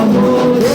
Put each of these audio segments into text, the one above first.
Hallelujah.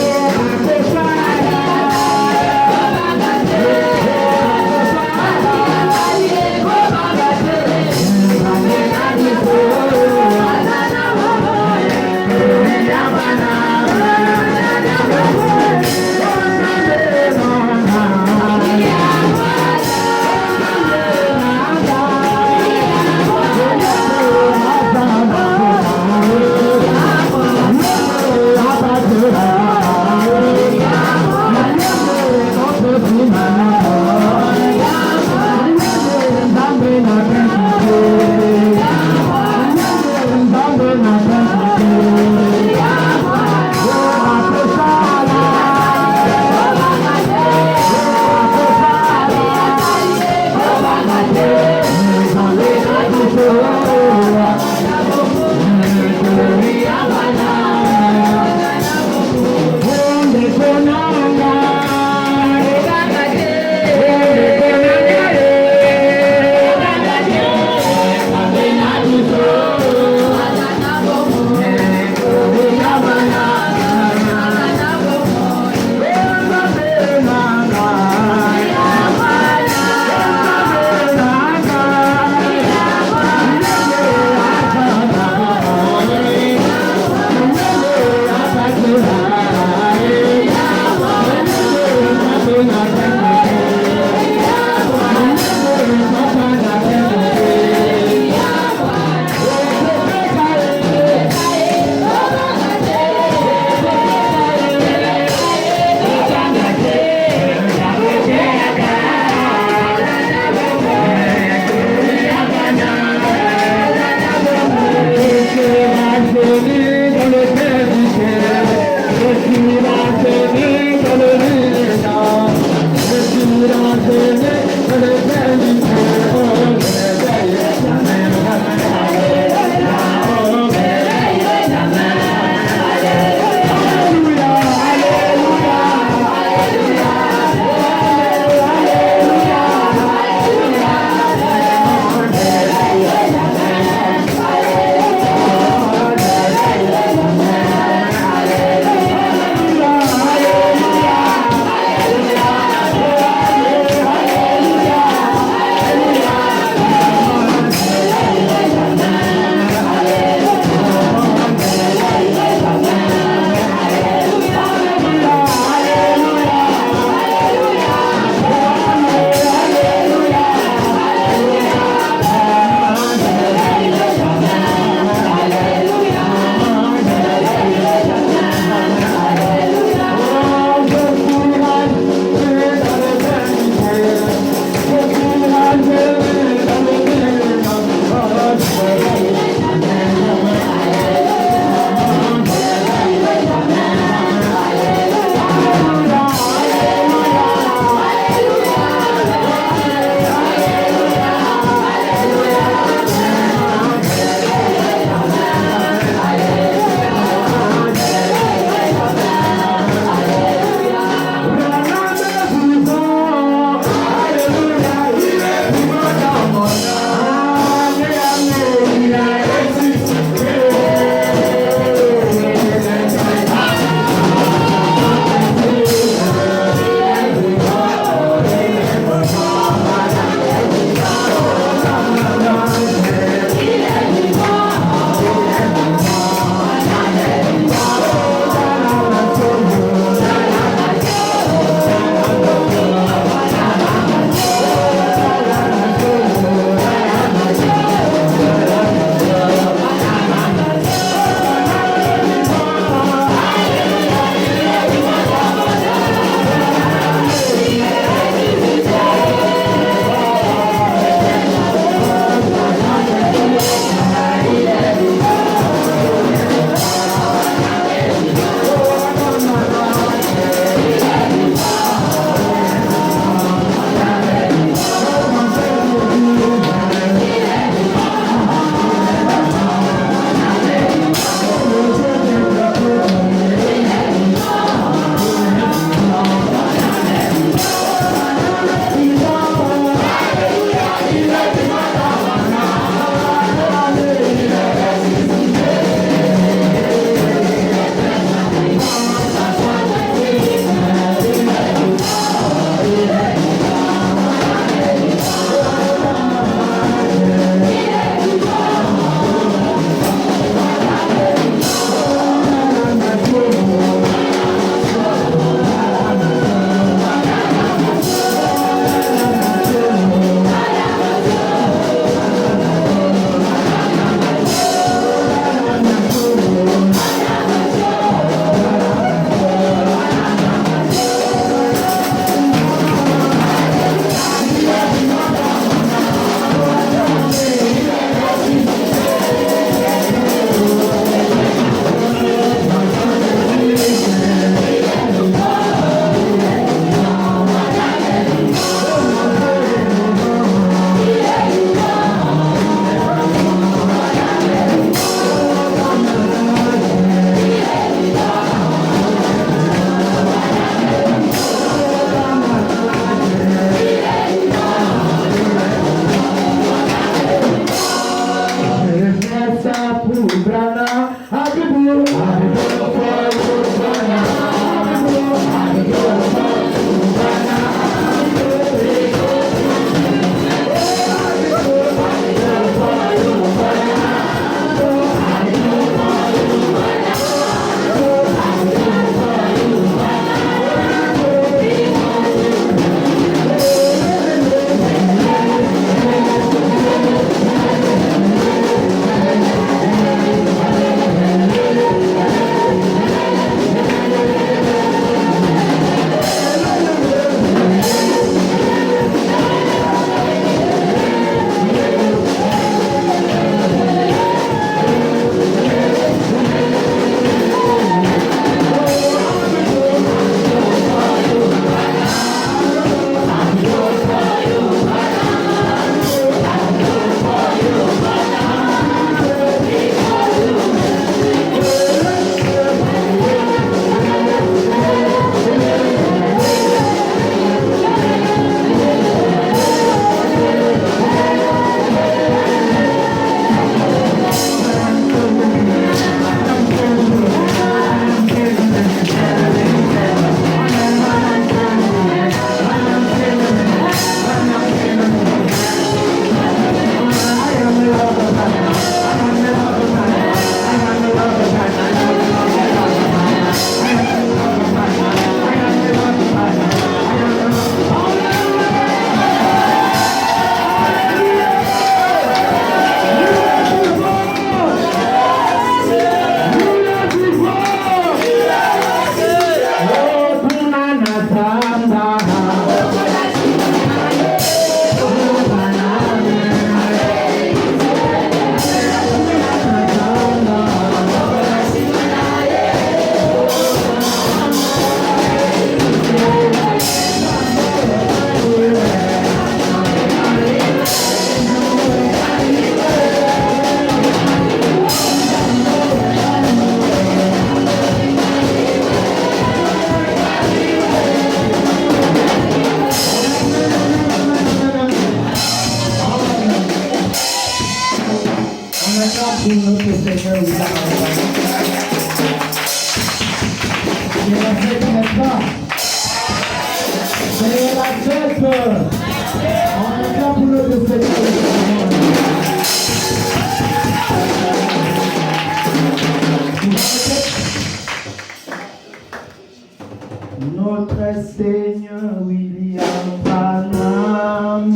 Notre Seigneur William Branham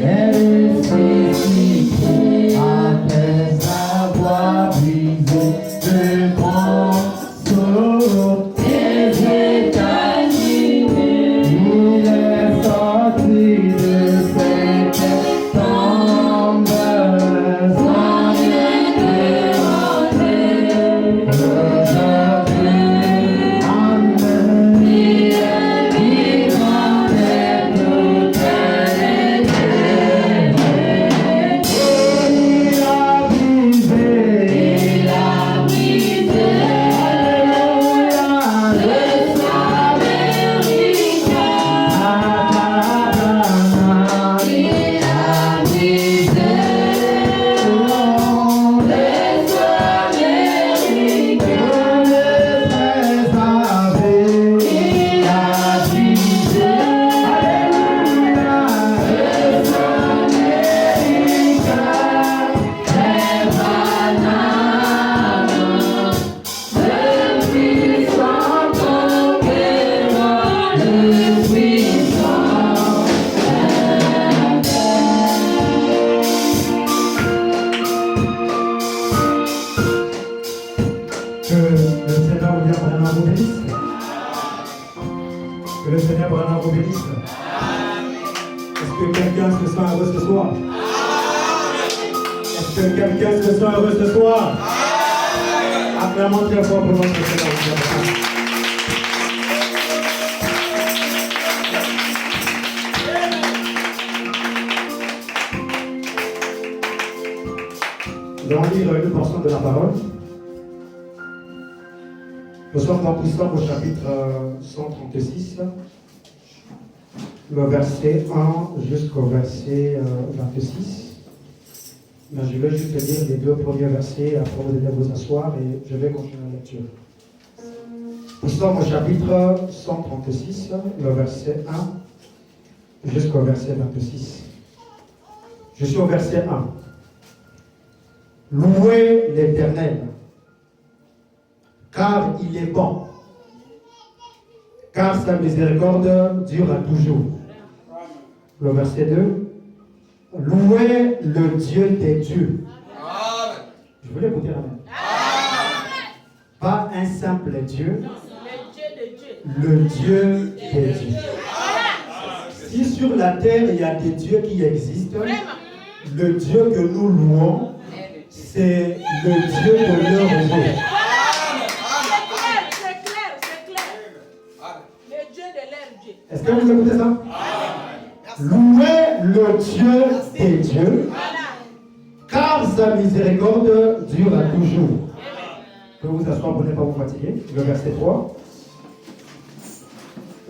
est ressuscité après avoir brisé le grand sceau des États-Unis. Il est sorti de cette tombe sans rien demander. Que le Seigneur Branham vous bénisse. Est-ce que quelqu'un se sent heureux ce soir? Est-ce que quelqu'un se sent heureux ce soir? Acclamons très fort pour notre Seigneur. Nous allons lire une portion de la parole. Nous sommes dans Psaume au chapitre 136, le verset 1 jusqu'au verset 26. Mais je vais juste lire les deux premiers versets, après vous allez vous asseoir et je vais continuer la lecture. Psaume au chapitre 136, le verset 1 jusqu'au verset 26. Je suis au verset 1. Louez l'Éternel, car il est bon, car sa miséricorde dure à toujours. Le verset 2. Louez le Dieu des dieux. Je voulais écouter la main. Pas un simple Dieu, le Dieu des dieux. Si sur la terre il y a des dieux qui existent, le Dieu que nous louons, c'est le Dieu de leur réseau. Est-ce que vous écoutez ça? Louez le Dieu des dieux, car sa miséricorde dure à toujours. Que vous asseoir pour ne pas vous fatiguer. Le verset 3.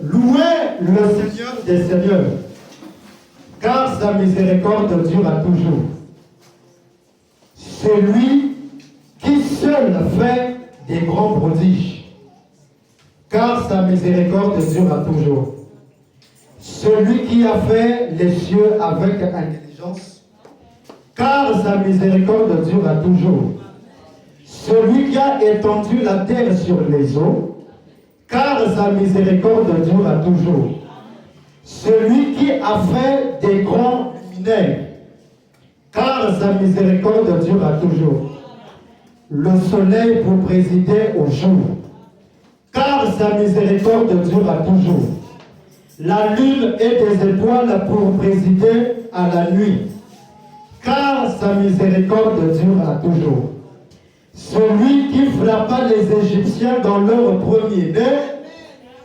Louez le Seigneur des seigneurs, car sa miséricorde dure à toujours. C'est lui qui seul fait des grands prodiges, car sa miséricorde dure à toujours. Celui qui a fait les cieux avec intelligence, car sa miséricorde dure à toujours. Celui qui a étendu la terre sur les eaux, car sa miséricorde dure à toujours. Celui qui a fait des grands luminaires, car sa miséricorde dure à toujours. Le soleil pour présider au jour, car sa miséricorde dure à toujours. La lune et des étoiles pour présider à la nuit, car sa miséricorde dure à toujours. Celui qui frappa les Égyptiens dans leur premier-né,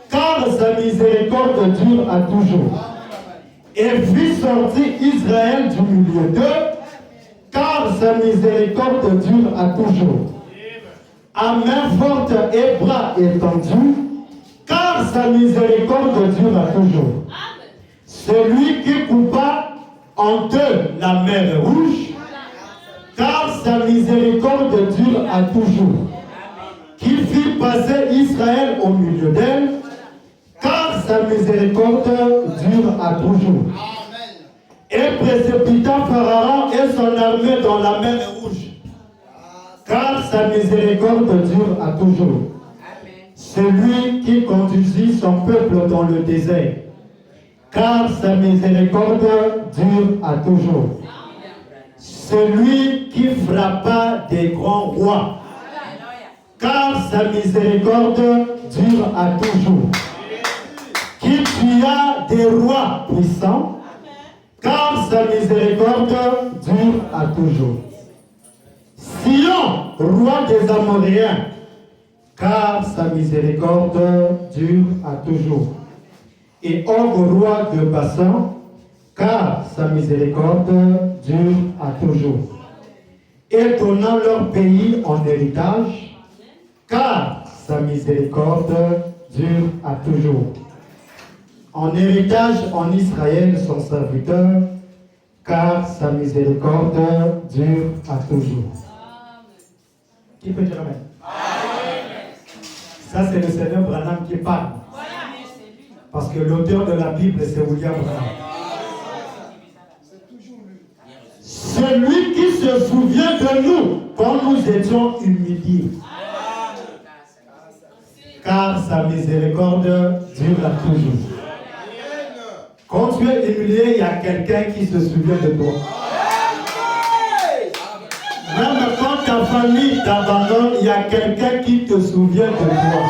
car sa miséricorde dure à toujours. Et fit sortir Israël du milieu d'eux, car sa miséricorde dure à toujours. À main forte et bras étendus, car sa miséricorde dure à toujours. Celui qui coupa en deux la mer rouge, car sa miséricorde dure à toujours. Qui fit passer Israël au milieu d'elle, car sa miséricorde dure à toujours. Et précipita Pharaon et son armée dans la mer Rouge, car sa miséricorde dure à toujours. Celui qui conduisit son peuple dans le désert, car sa miséricorde dure à toujours. Celui qui frappa des grands rois, car sa miséricorde dure à toujours. Qui tua des rois puissants, car sa miséricorde dure à toujours. Sion, roi des Amoréens, car sa miséricorde dure à toujours. Et Og, roi de Bassan, car sa miséricorde dure à toujours. Et donnant leur pays en héritage, car sa miséricorde dure à toujours. En héritage en Israël son serviteur, car sa miséricorde dure à toujours. Qui peut dire amen? Ça, c'est le Seigneur Branham qui parle. Parce que l'auteur de la Bible, c'est William Branham. Celui qui se souvient de nous quand nous étions humiliés. Car sa miséricorde dure à toujours. Quand tu es humilié, il y a quelqu'un qui se souvient de toi. Même quand ta famille t'abandonne, il y a quelqu'un qui te souvient de toi.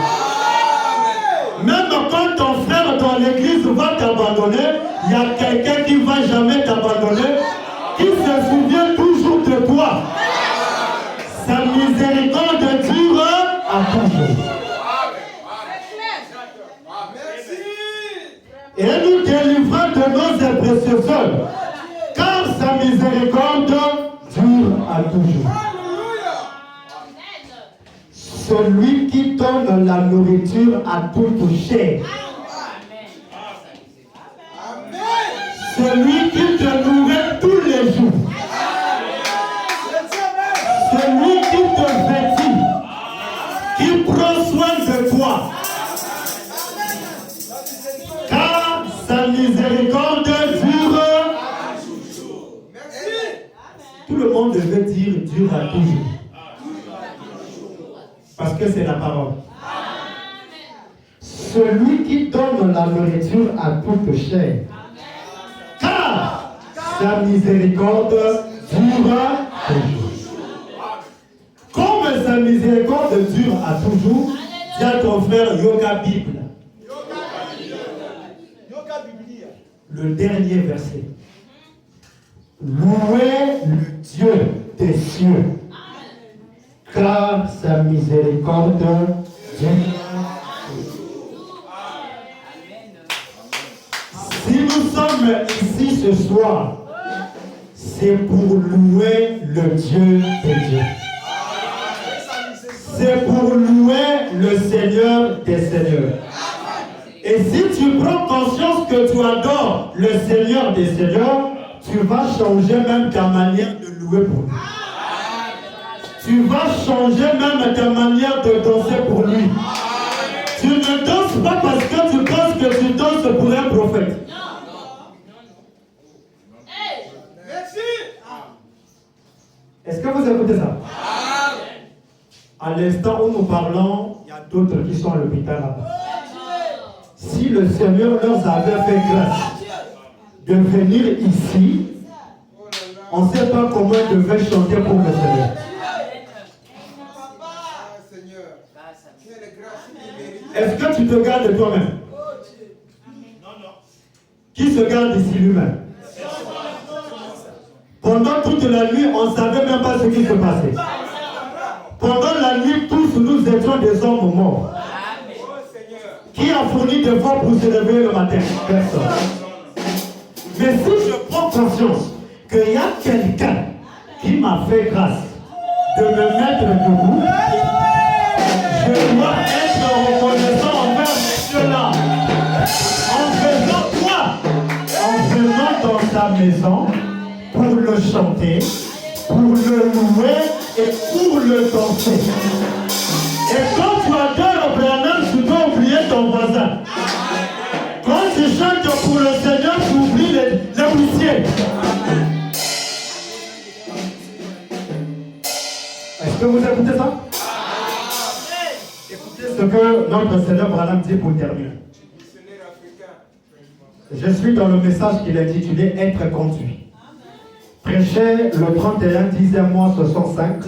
Même quand ton frère dans l'église va t'abandonner, il y a quelqu'un qui ne va jamais t'abandonner, qui se souvient toujours de toi. Sa miséricorde dure à toujours. Et nous délivrera de nos imprécieux, car sa miséricorde dure à toujours. Celui qui donne la nourriture à toute chair. Celui qui te nourrit tous les jours. Celui qui te vêtit, qui prend soin de toi. Car sa miséricorde dure à toujours. Tout le monde veut dire dure à toujours. Parce que c'est la parole. Celui qui donne la nourriture à toute chair. Car sa miséricorde dure à toujours. Comme sa miséricorde dure à toujours, dis à ton frère Yoga Bible. Le dernier verset. Louez le Dieu des cieux, car sa miséricorde dure toujours. Si nous sommes ici ce soir, c'est pour louer le Dieu des dieux. C'est pour louer le Seigneur des seigneurs. Et si tu prends conscience que tu adores le Seigneur des seigneurs, tu vas changer même ta manière de louer pour lui. Tu vas changer même ta manière de danser pour lui. Tu ne danses pas parce que tu penses que tu danses pour un prophète. Est-ce que vous écoutez ça? À l'instant où nous parlons, il y a d'autres qui sont à l'hôpital là-bas. Si le Seigneur leur avait fait grâce de venir ici, on ne sait pas comment ils devaient chanter pour le Seigneur. Est-ce que tu te gardes toi-même? Qui se garde ici lui-même? Pendant toute la nuit, on ne savait même pas ce qui se passait. Pendant la nuit, tous nous étions des hommes morts. Qui a fourni des efforts pour se réveiller le matin? Personne. Mais si je prends conscience qu'il y a quelqu'un qui m'a fait grâce de me mettre debout, je dois être reconnaissant envers cela. En faisant quoi? En venant dans sa maison pour le chanter, pour le louer et pour le danser. Et quand tu adores Branham, tu dois oublier ton voisin. que notre Seigneur Branham dit pour terminer. Je suis dans le message qu'il a intitulé Être conduit. Prêché le 31 10e mois 65,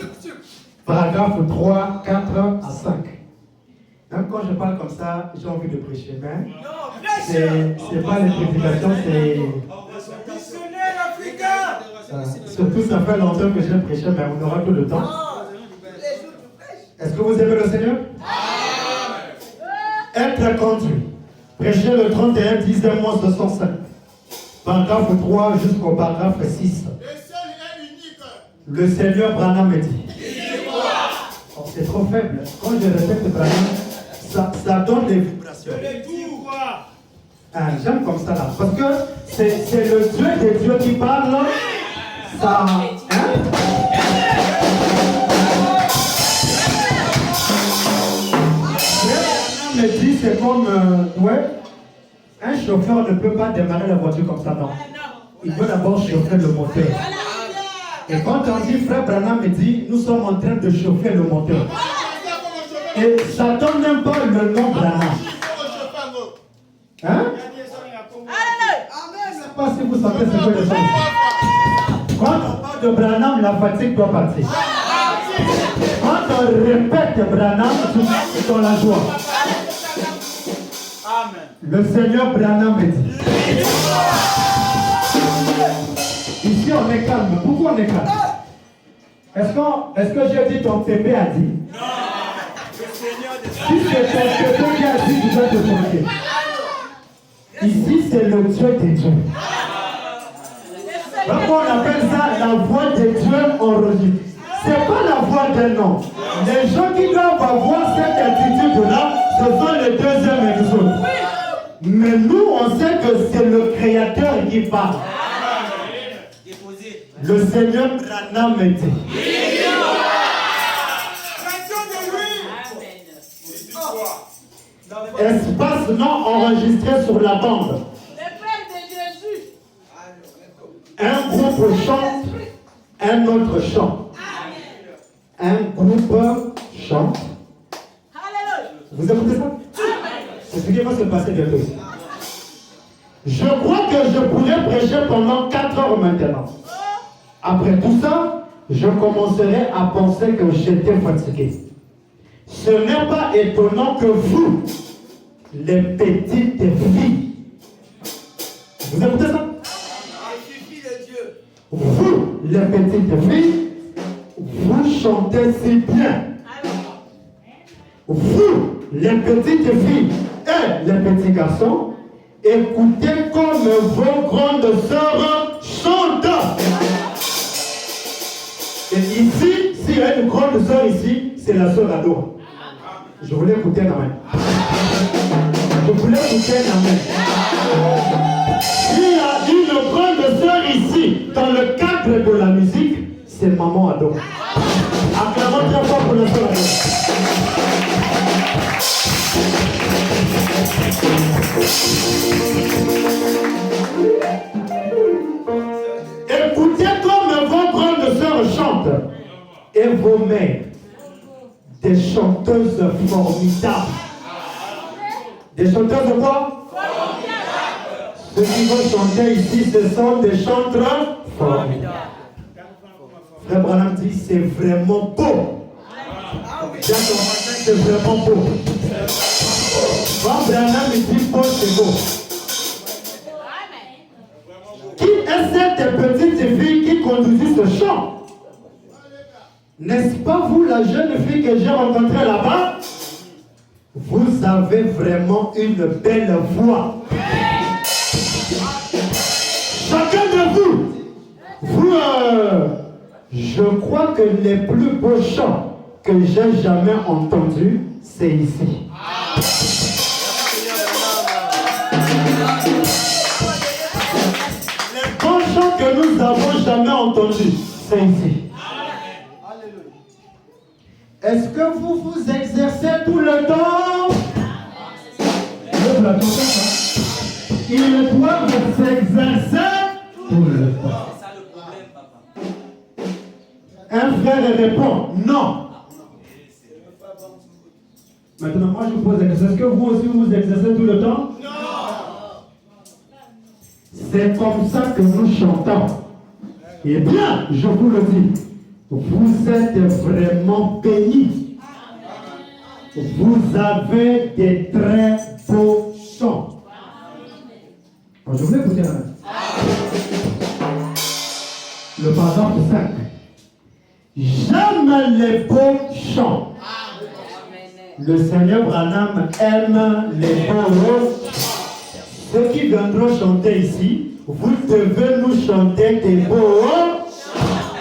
paragraphe 3, 4 à 5. Même quand je parle comme ça, j'ai envie de prêcher. Mais c'est pas les prédications, c'est. Surtout, ça fait longtemps que j'ai prêché, mais on aura tout le temps. Est-ce que vous aimez le Seigneur? Être conduit. Prêché le 31 10e mois 65. Paragraphe 3 jusqu'au paragraphe 6. Le Seigneur Branham me dit. Oh, c'est trop faible. Quand je répète Branham, ça donne des vibrations. J'aime comme ça là. Parce que c'est le Dieu des dieux qui parle. Ça. Me dit c'est comme un chauffeur ne peut pas démarrer la voiture comme ça, non. Il doit d'abord chauffer le moteur. Et quand on dit frère Branham me dit nous sommes en train de chauffer le moteur. Et ça donne même pas le nom Branham. Hein? Je ne sais pas si vous sentez ce que je sens. Quand on parle de Branham, la fatigue doit partir. Quand on répète Branham, tu es dans la joie. Le Seigneur Branham me dit. Ici on est calme. Pourquoi on est calme? Est-ce que j'ai dit ton pépé a dit? Non. Si c'est ton pépé qui a dit, tu dois te tromper. Ici c'est le Dieu des dieux. Pourquoi on appelle ça la voix des dieux enregistrée? C'est pas la voix d'un homme. Les gens qui doivent avoir cette attitude-là, ce sont les deuxièmes exaucés. Mais nous, on sait que c'est le Créateur qui parle. Le Seigneur Branham me dit. Espace non enregistré sur la bande. Un groupe chante, un autre chante. Un groupe chante. Vous écoutez ça? C'est ce qui va se passer bientôt. Je crois que je pourrais prêcher pendant 4 heures maintenant. Après tout ça, je commencerai à penser que j'étais fatigué. Ce n'est pas étonnant que vous, les petites filles, vous écoutez ça? Vous, les petites filles, vous chantez si bien. Vous, les petites filles et les petits garçons, écoutez comme vos grandes sœurs chantent. Et ici, s'il y a une grande sœur ici, c'est la sœur Ado. Je voulais écouter un amen. Je voulais écouter un amen. S'il y a une grande sœur ici, dans le cadre de la musique, c'est maman Ado. Acclamons très fort pour la sœur Ado. Écoutez comme vos grandes sœurs chantent et vos mères, des chanteuses formidables. Des chanteuses quoi? Formidables. Ceux qui vont chanter ici, ce sont des chanteurs formidables. Frère Branham dit c'est vraiment beau. C'est vraiment beau. Frère Branham dit beau, c'est beau. Qui est cette petite fille qui conduit ce chant? N'est-ce pas vous la jeune fille que j'ai rencontrée là-bas? Vous avez vraiment une belle voix. Chacun de vous, je crois que les plus beaux chants que j'ai jamais entendus, c'est ici. Les bons chants que nous n'avons jamais entendus, c'est ici. Est-ce que vous vous exercez tout le temps? Il doit s'exercer tout le temps. Un frère répond, non. Maintenant, moi je vous pose la question, est-ce que vous aussi vous exercez tout le temps? Non. C'est comme ça que nous chantons. Eh bien, je vous le dis, vous êtes vraiment bénis. Vous avez des très beaux chants. Alors, je voulais vous dire le paragraphe 5. J'aime les beaux chants. Le Seigneur Branham aime les beaux chants. Ceux qui viendront chanter ici, vous devez nous chanter des beaux chants.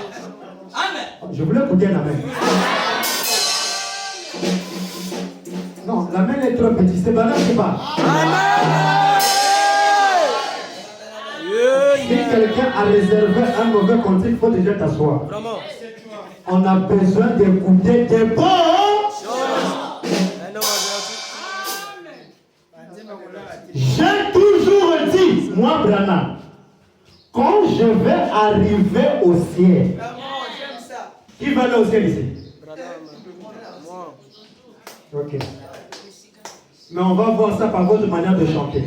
Amen. Je voulais vous dire l'amen. Non, l'amen est trop petit. C'est Branham qui parle. Si quelqu'un a réservé un mauvais compte, il faut déjà t'asseoir. On a besoin d'écouter des beaux chants. J'ai toujours dit, moi Branham, quand je vais arriver au ciel, qui va aller au ciel ici? Ok. Mais on va voir ça par votre manière de chanter.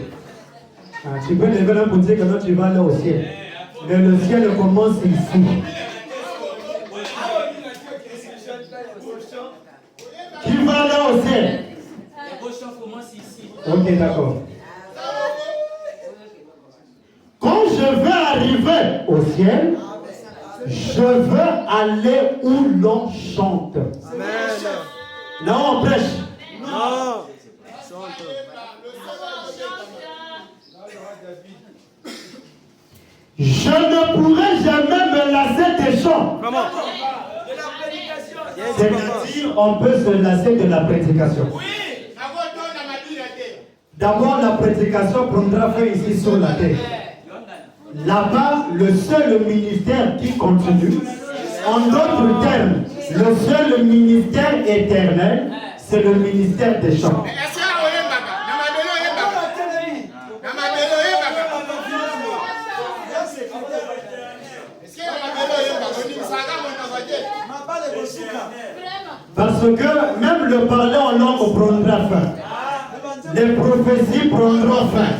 Tu peux lever là pour dire que non, tu vas aller au ciel. Mais le ciel commence ici. Qui va aller au ciel? Les beaux chants commencent ici. Ok, d'accord. Quand je vais arriver au ciel, je veux aller où l'on chante. Amen. Là où on prêche. Non. Je ne pourrai jamais me lasser des chants. Comment? C'est-à-dire, on peut se lasser de la prédication. Oui. D'abord, la prédication prendra fin ici sur la terre. Là-bas, le seul ministère qui continue, en d'autres termes, le seul ministère éternel, c'est le ministère des chants. Parce que même le parler en langue prendra fin. Les prophéties prendront fin.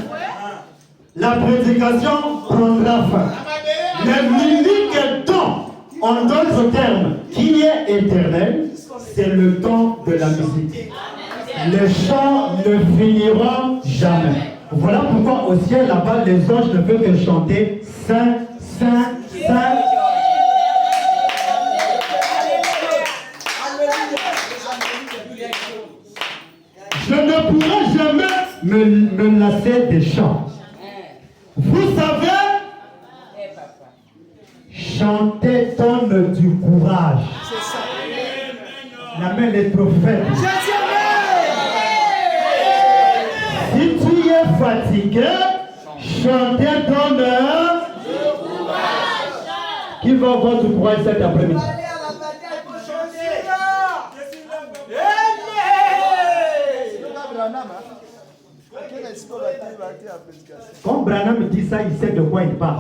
La prédication prendra fin. L'unique don, en d'autres termes, qui est éternel, c'est le don de la musique. Les chants ne finiront jamais. Voilà pourquoi au ciel là-bas, les anges ne peuvent que chanter Saint, Saint, Saint. Je ne pourrai jamais me lasser des chants. Vous savez, chanter donne du courage. La main est trop faible. Si tu es fatigué, chanter donne du courage. Qui va avoir du courage cet après-midi? Quand Branham dit ça, il sait de quoi il parle.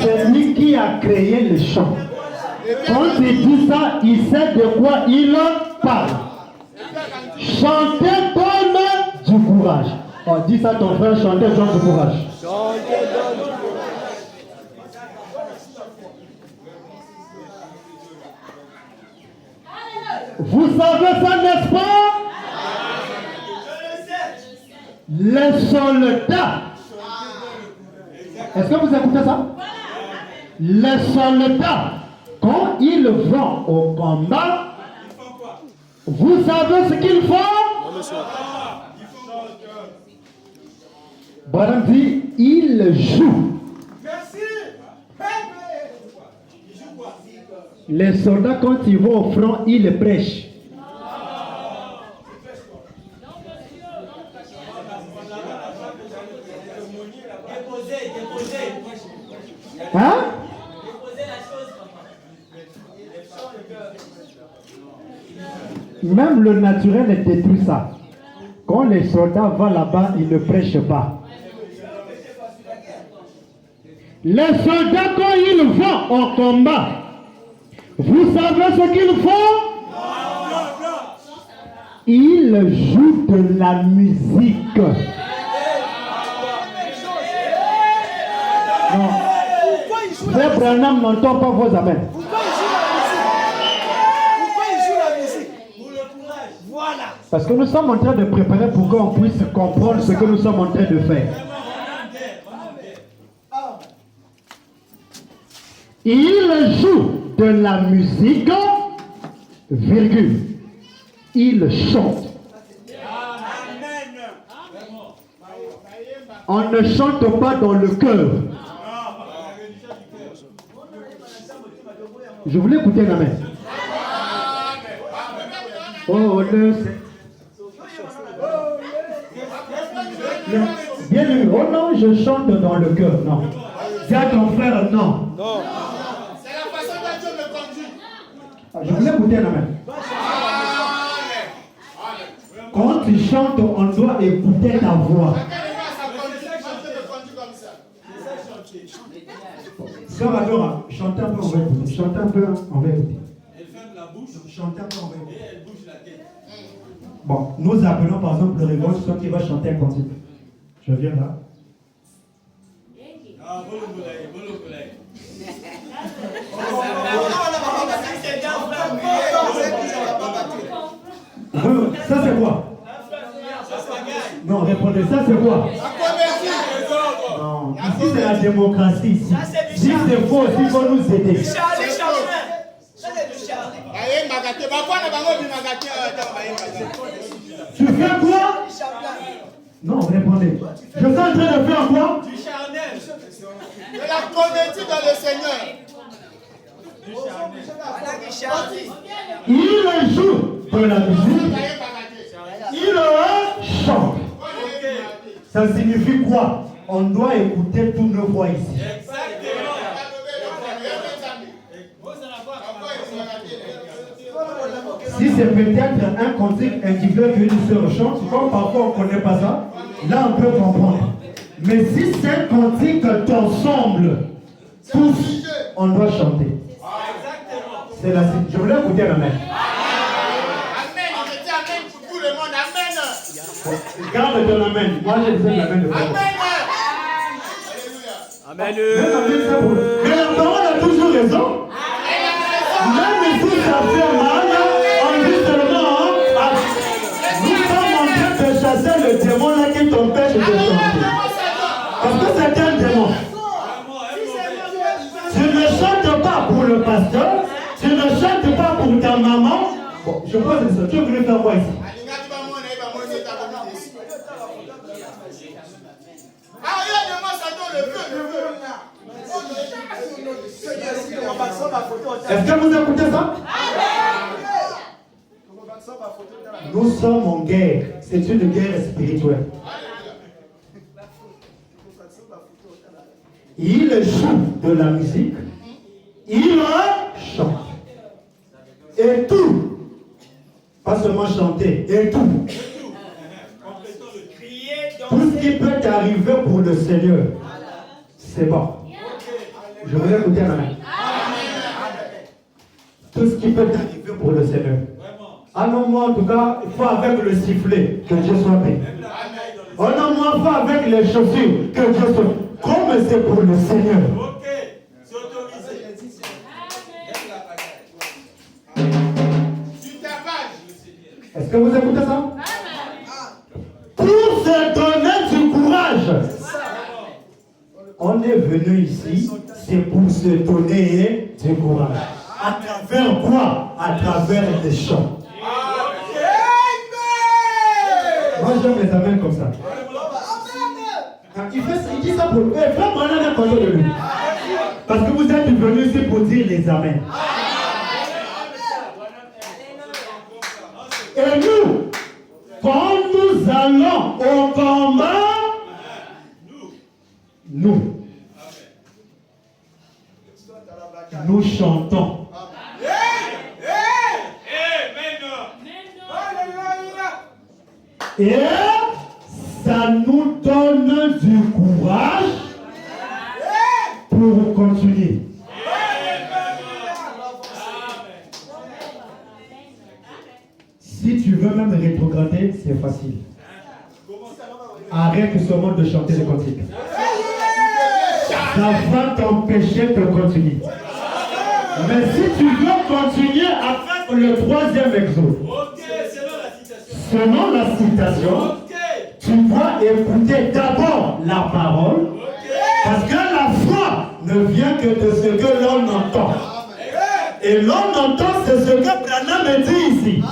C'est lui qui a créé le chant. Quand il dit ça, il sait de quoi il parle. Chanter donne du courage. Oh, dis ça à ton frère, chanter donne du courage. Vous savez ça, n'est-ce pas? Les soldats. Est-ce que vous écoutez ça? Les soldats, quand ils vont au combat, vous savez ce qu'ils font? Branham dit, ils jouent. Les soldats, quand ils vont au front, ils prêchent. Hein? Même le naturel détruit ça. Quand les soldats vont là-bas, ils ne prêchent pas. Les soldats, quand ils vont au combat, Vous savez ce qu'ils font? Ils jouent de la musique. Non. Frère Branham n'entend pas vos amens. Pourquoi il joue la musique? Pour le courage. Voilà. Parce que nous sommes en train de préparer pour qu'on puisse comprendre ce que nous sommes en train de faire. Il joue de la musique, virgule. Il chante. On ne chante pas dans le cœur. Je voulais écouter la main. Oh, bien vu. Oh non, je chante dans le cœur. Non. Dis à ton frère, non. C'est la façon dont Dieu me conduit. Je voulais écouter la main. Quand tu chantes, on doit écouter ta voix. Sœur Adora, chantez un peu, on va écouter. Chantez un peu, on va écouter. Elle ferme la bouche. Chantez un peu, on va écouter. Et elle bouge la tête. Bon, nous appelons par exemple le révolte, celui qui va chanter un cantique. Je viens là. Ah, bolo boulaye, bolo boulaye. Ça c'est quoi? Non, répondez, ça c'est quoi? Non, ici c'est la démocratie. Ici. Si c'est faux, il faut nous aider. Tu fais quoi? Non, répondez. Je suis en train de faire quoi? Du charnel. De la comédie dans le Seigneur. Il joue de la musique. Il chante. Ça signifie quoi? On doit écouter toutes nos voix ici. Si c'est peut-être un cantique individuel que une sœur chante, comme parfois on ne connaît pas ça, là on peut comprendre. Mais si c'est un cantique d'ensemble, tous, on doit chanter. C'est la suite. Je voulais écouter la main. Amen. Je dis amen pour tout le monde. Amen. Garde ton amen. Moi j'ai besoin de la main de Amen. Amen. Mais la parole a toujours raison. Même si ça fait mal, on dit seulement, nous sommes en train de chasser le démon là qui t'empêche de chanter. Parce que c'est un démon. Tu ne chantes pas pour le pasteur, tu ne chantes pas pour ta maman. Bon, je pose une question. Tu es venu faire quoi ici? Est-ce que vous écoutez ça? Nous sommes en guerre. C'est une guerre spirituelle. Il joue de la musique. Il chante. Et tout. Pas seulement chanter. Et tout. Tout ce qui peut arriver pour le Seigneur. C'est bon. Je voulais écouter la main. Tout ce qui peut arriver pour le Seigneur. Ah non, moi en tout cas, il faut avec le sifflet que Dieu soit béni. Oh non, moi il faut avec les chaussures que Dieu soit. Comme c'est pour le Seigneur. Ok, c'est autorisé. Est-ce que vous écoutez ça? Pour se donner du courage. On est venu ici, c'est pour se donner du courage. À travers quoi? À travers des chants. Moi j'aime les amens comme ça. Il dit ça pour eux. Vraiment, on a un contrôle de lui. Parce que vous êtes venus ici pour dire les amens. Et nous, quand nous allons au combat, nous chantons. Et ça nous donne du courage pour continuer. Si tu veux même rétrograder, c'est facile. Arrête seulement de chanter les cantiques. Ça va t'empêcher de continuer. Mais si tu veux continuer à faire le troisième exode, selon la citation, tu dois écouter d'abord la parole, parce que la foi ne vient que de ce que l'on entend. Et l'on entend, c'est ce que Branham dit ici.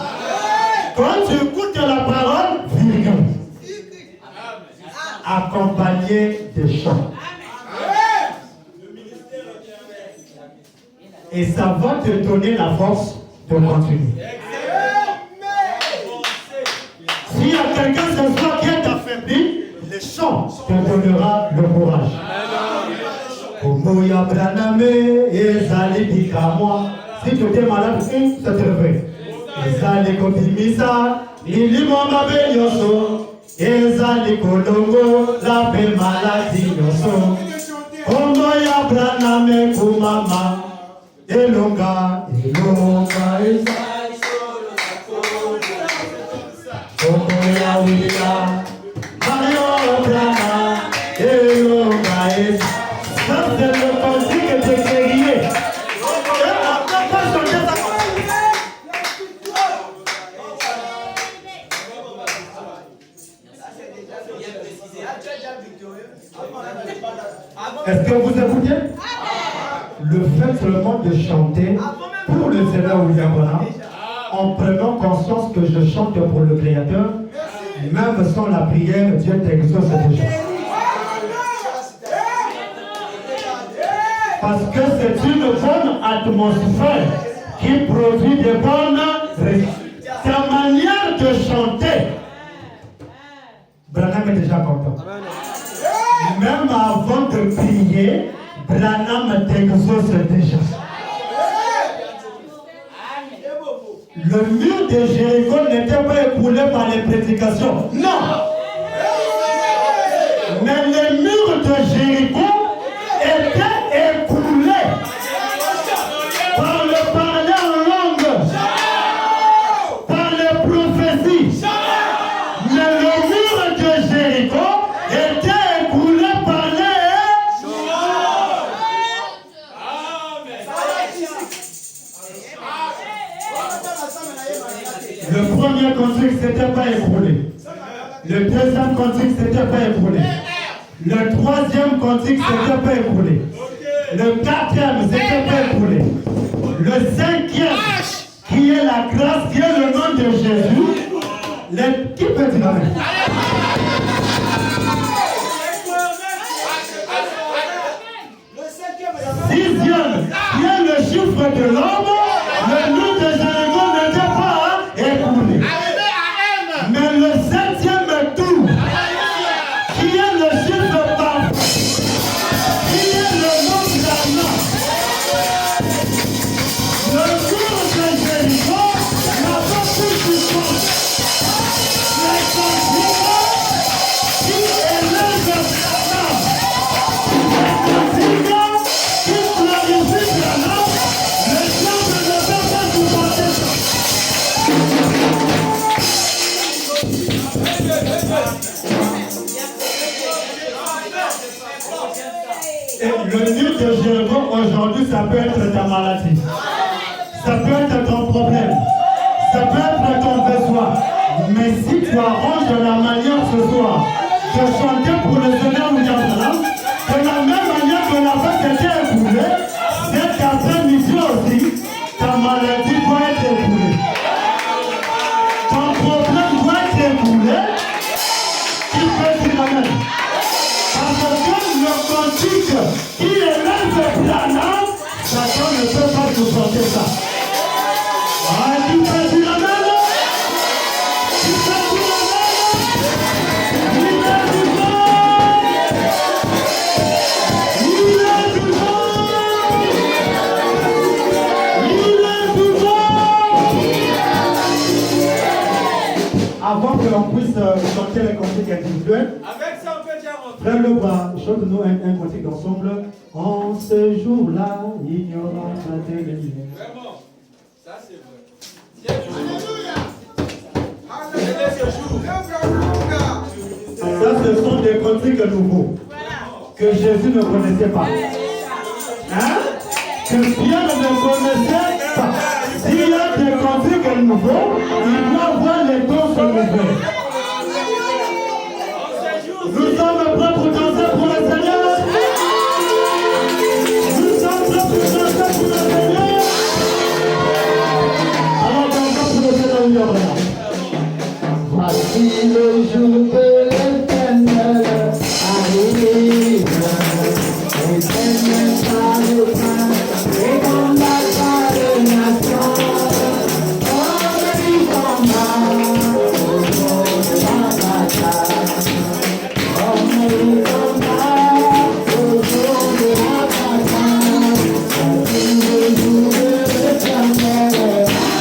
Quand tu écoutes la parole, virgule, accompagné de chants. Et ça va te donner la force de continuer. S'il y a quelqu'un ce soir qui est affaibli, le chant te donnera le courage. Omoya Braname, Ezali Bikamo. Si tu es malade, ça te réveille. Ezali Kopimisa, Ilimamabe Yoso, Ezali Kolongo, la paix maladie Yoso. Omoya Braname Kumama. Elonga, Elonga, Ezali Okoya Willa, Mario Brana, Elonga, Ezali. Ça c'est le cantique que tu es crié. Est-ce que vous écoutez? Le fait seulement de chanter pour le Seigneur William Branham, en prenant conscience que je chante pour le Créateur, même sans la prière, Dieu t'exauce déjà. Parce que c'est une bonne atmosphère qui produit des bonnes résultats. Ta manière de chanter, Branham est déjà content. Même avant de prier, Branham t'exauce déjà. Le mur de Jéricho n'était pas écoulé par les prédications. Non! Mais le mur de Jéricho était écoulé par le parler en langue, par les prophéties. Mais le mur de Jéricho était écoulé par les... Le premier cantique s'était pas écoulé. Le deuxième cantique s'était pas écoulé. Le troisième cantique s'était pas écoulé. Le quatrième s'était pas écoulé. Le cinquième, qui est la grâce, qui est le nom de Jésus. Qui peut dire amen? Sixième, qui est le chiffre de l'homme. Le nom de Jéricho n'était pas écoulé. Mais le septième tour, qui est le chiffre parfait, qui est le nom d'Anna, le tour de Jéricho n'a pas pu supporter les sentiments qui élèvent Anna, les sentiments qui glorifient Anna, le diable ne peut pas supporter ça. Et le nid de Jéricho aujourd'hui, ça peut être ta maladie. Ça peut être ton problème. Ça peut être ton besoin. Mais si tu arranges la manière ce soir de chanter pour le Seigneur William Branham, de la même manière que la fête était écoulée, cet après-midi aussi, ta maladie doit être écoulée. Ton problème doit être écoulé. Qui peut dire amen? Parce que le cantique qui élève Branham, Satan ne peut pas supporter ça. Ah, qui peut dire amen? Qui peut dire amen? Il est vivant! Il est vivant! Il est vivant! Avant que l'on puisse chanter les cantiques individuels, Avec ça, on peut déjà rentrer. frère Lebras, chante-nous un cantique d'ensemble. En ce jour-là, ignorance a été lumière. Vraiment, ça c'est vrai. Alléluia. cantiques nouveaux que Jésus ne connaissait pas. Hein? Que Pierre ne connaissait pas. S'il y a des cantiques nouveaux, il doit avoir les dons se lever. Nous sommes prêts pour danser pour le Seigneur. Nous sommes prêts pour danser pour le Seigneur. Alors dansons pour le Seigneur. Voici le jour de l'Éternel arrive. L'Éternel par le pain et combattra les nations. Comme il combat au jour de la bataille. Comme il combat au jour de la bataille. Voici le jour de l'Éternel arrive.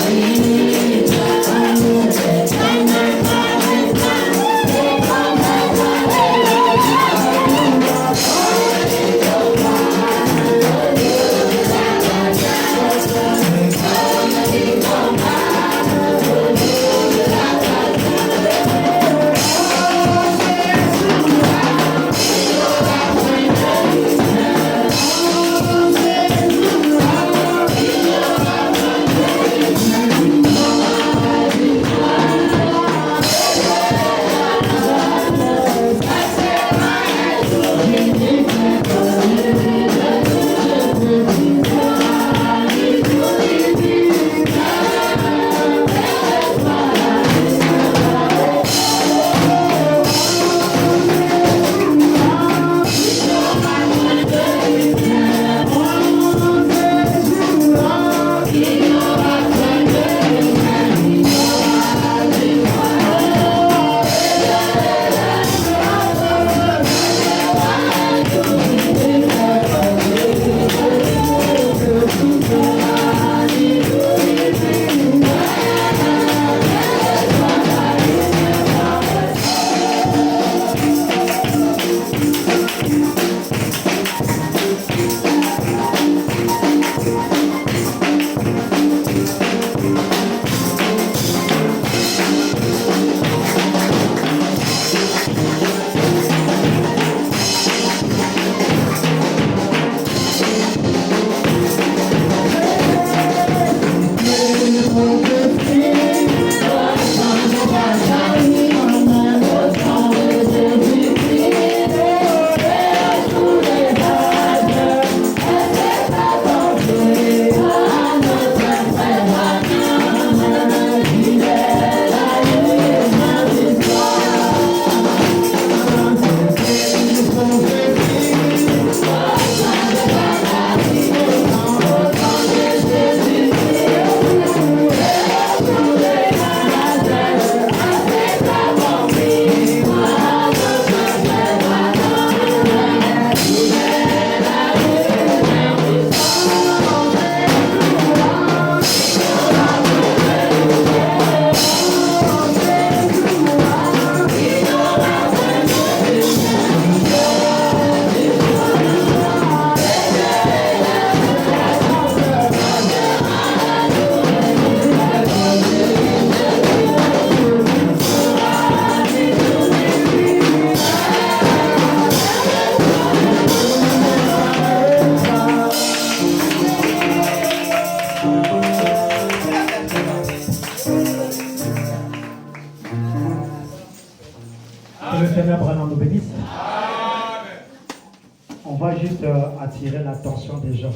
On va juste attirer l'attention des gens.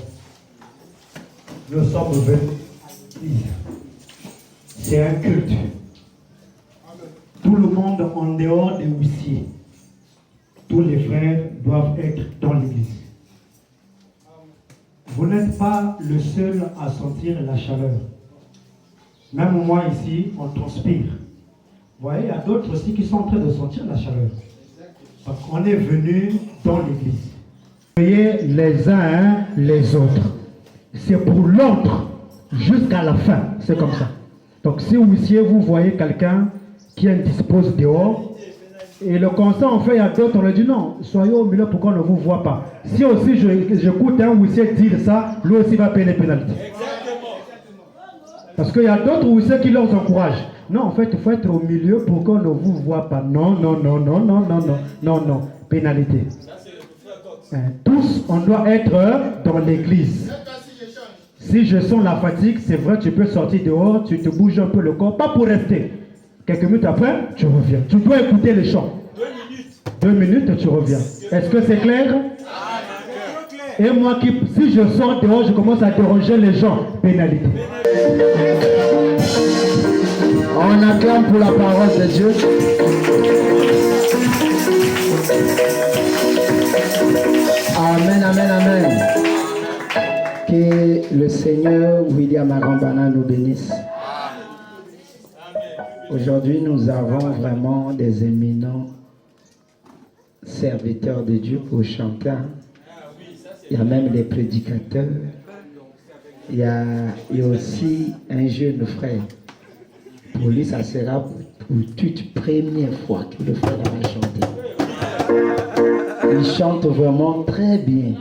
Nous sommes venus. C'est un culte. Tout le monde en dehors des huissiers. Tous les frères doivent être dans l'église. Vous n'êtes pas le seul à sentir la chaleur. Même moi ici, on transpire. Vous voyez, il y a d'autres aussi qui sont en train de sentir la chaleur. Donc on est venu dans l'église. Soyez les uns les autres. C'est pour l'ordre jusqu'à la fin. C'est comme ça. Donc si huissier, vous voyez quelqu'un qui indispose dehors, et le constat, en fait, il y a d'autres, on leur dit non, soyez au milieu pour qu'on ne vous voit pas. Si aussi j'écoute un huissier dire ça, lui aussi va payer les pénalités. Parce qu'il y a d'autres huissiers qui leur encouragent. Non, en fait, il faut être au milieu pour qu'on ne vous voit pas. Non, non, non, non, non, non, non, non, non. pénalité. Tous, on doit être dans l'église. Si je sens la fatigue, c'est vrai, tu peux sortir dehors, tu te bouges un peu le corps, pas pour rester. Quelques minutes après, tu reviens. Tu dois écouter les chants. 2 minutes, tu reviens. Est-ce que c'est clair? Et moi, si je sors dehors, je commence à déranger les gens. Pénalité. On acclame pour la parole de Dieu. Amen, amen, amen. Que le Seigneur William Arambana nous bénisse. Aujourd'hui, nous avons vraiment des éminents serviteurs de Dieu pour chanter. Il y a même des prédicateurs. Il y a aussi un jeune frère. Pour lui, ça sera pour toute première fois que le frère va chanter. Il chante vraiment très bien.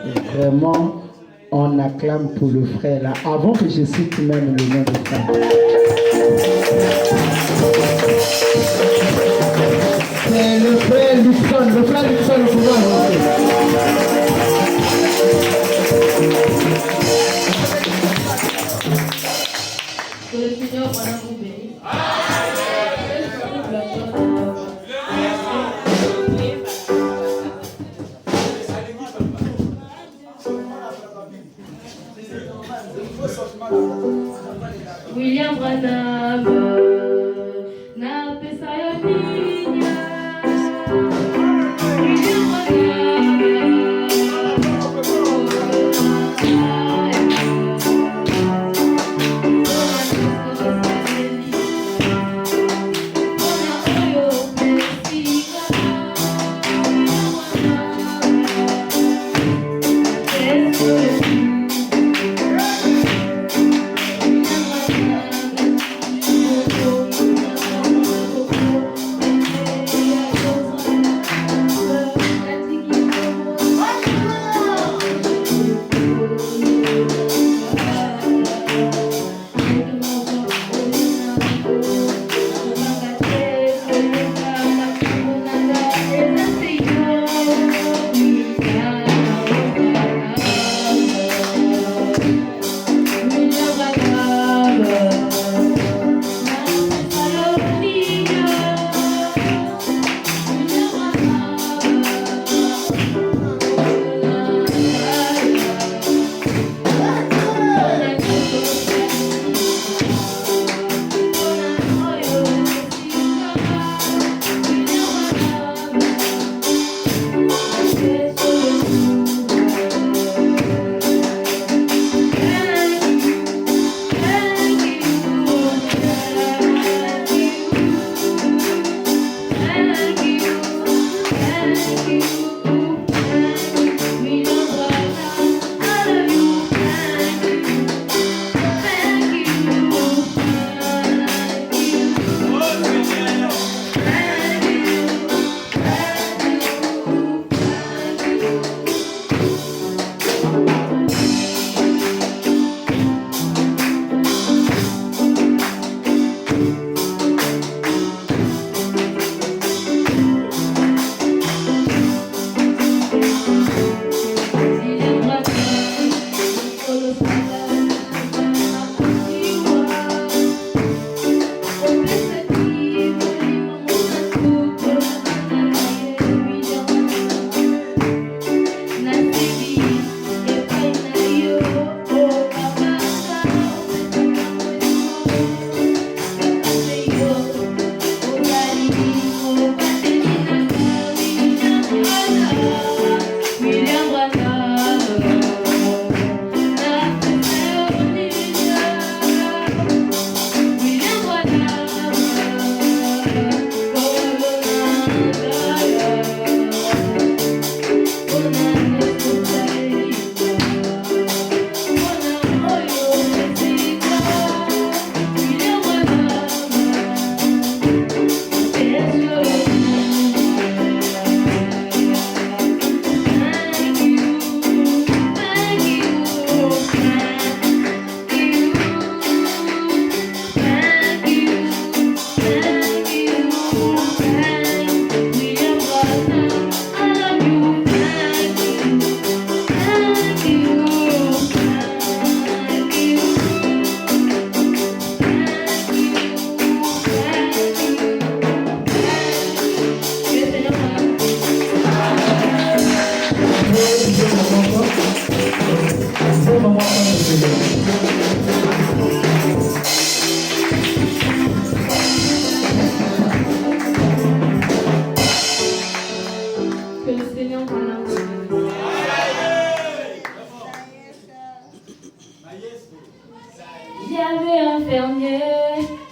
Et vraiment, on acclame pour le frère là. Avant que je cite même le nom du frère. C'est le frère Luxon. Le frère Luxon, le pouvoir. Que le Seigneur voilà vous bénisse. William Branham n'a pas ça William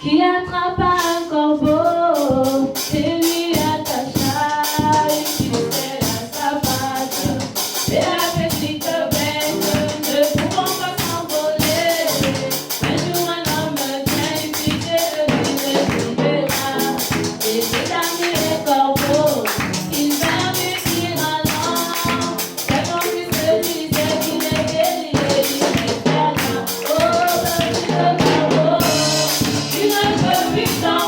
qui attrapa un corbeau et lui attacha une ficelle à sa patte. Et la petite bête ne pouvant pas s'envoler, un jour un homme vient lui piquer le libéra. Et c'est ami les corbeaux, il vint lui dire allant, c'est comme si se disait qu'il est guéri et il est bien. Oh, petit corbeau, tu ne peux plus t'en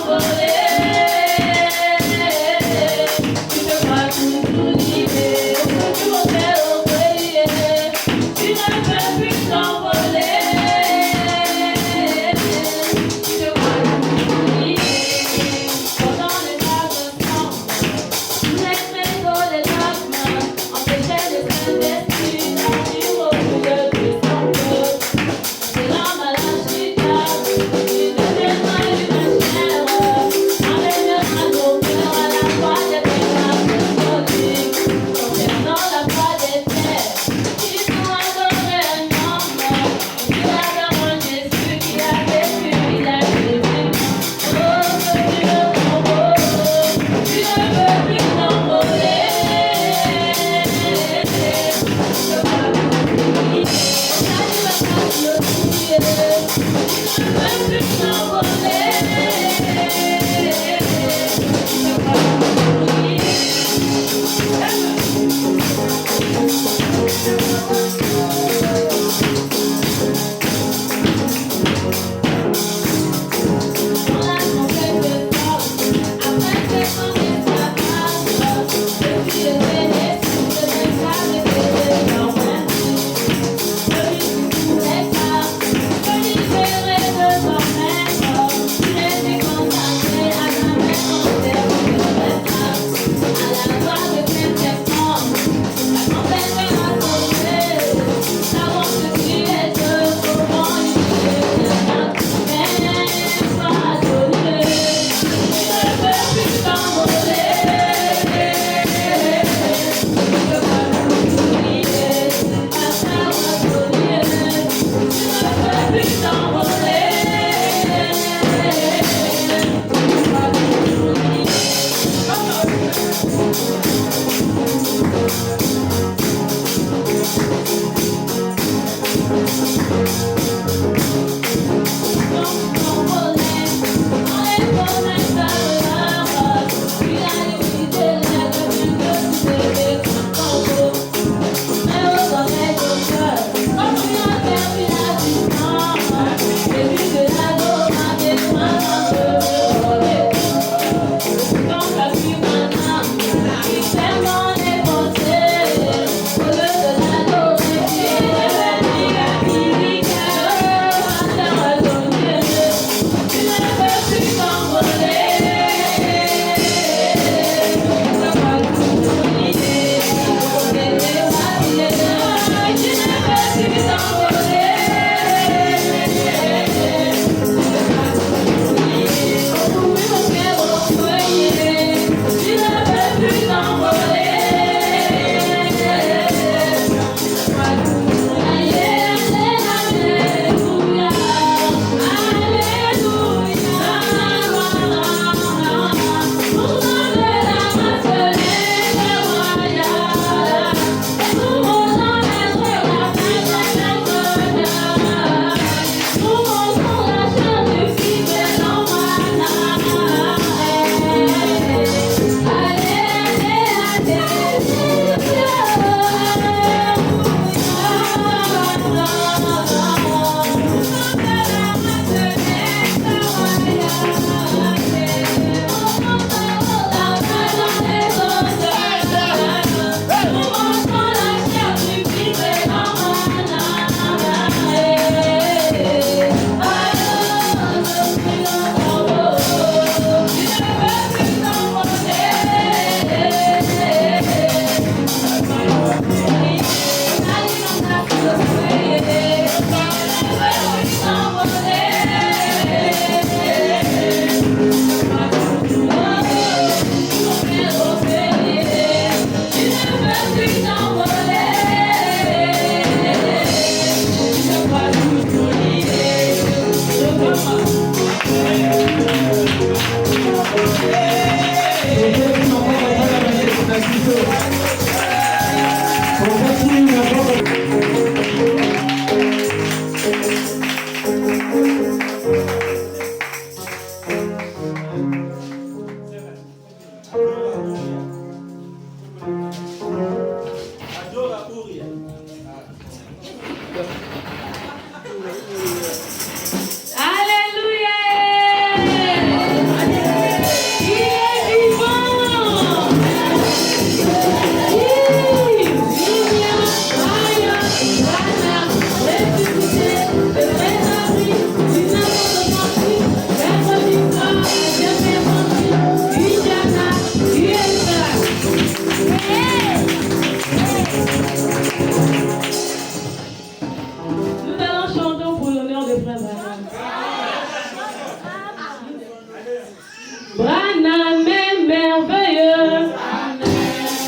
Branham est merveilleux.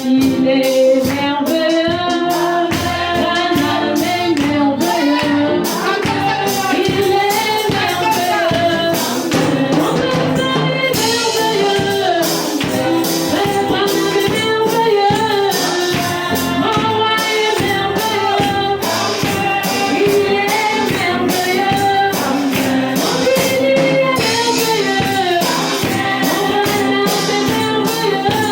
Il est merveilleux. Branham est merveilleux. Il est merveilleux. Mon pasteur est merveilleux. Frère Branham est merveilleux. Mon roi est merveilleux. Il est merveilleux. Mon Billy est merveilleux. Mon Branham est merveilleux.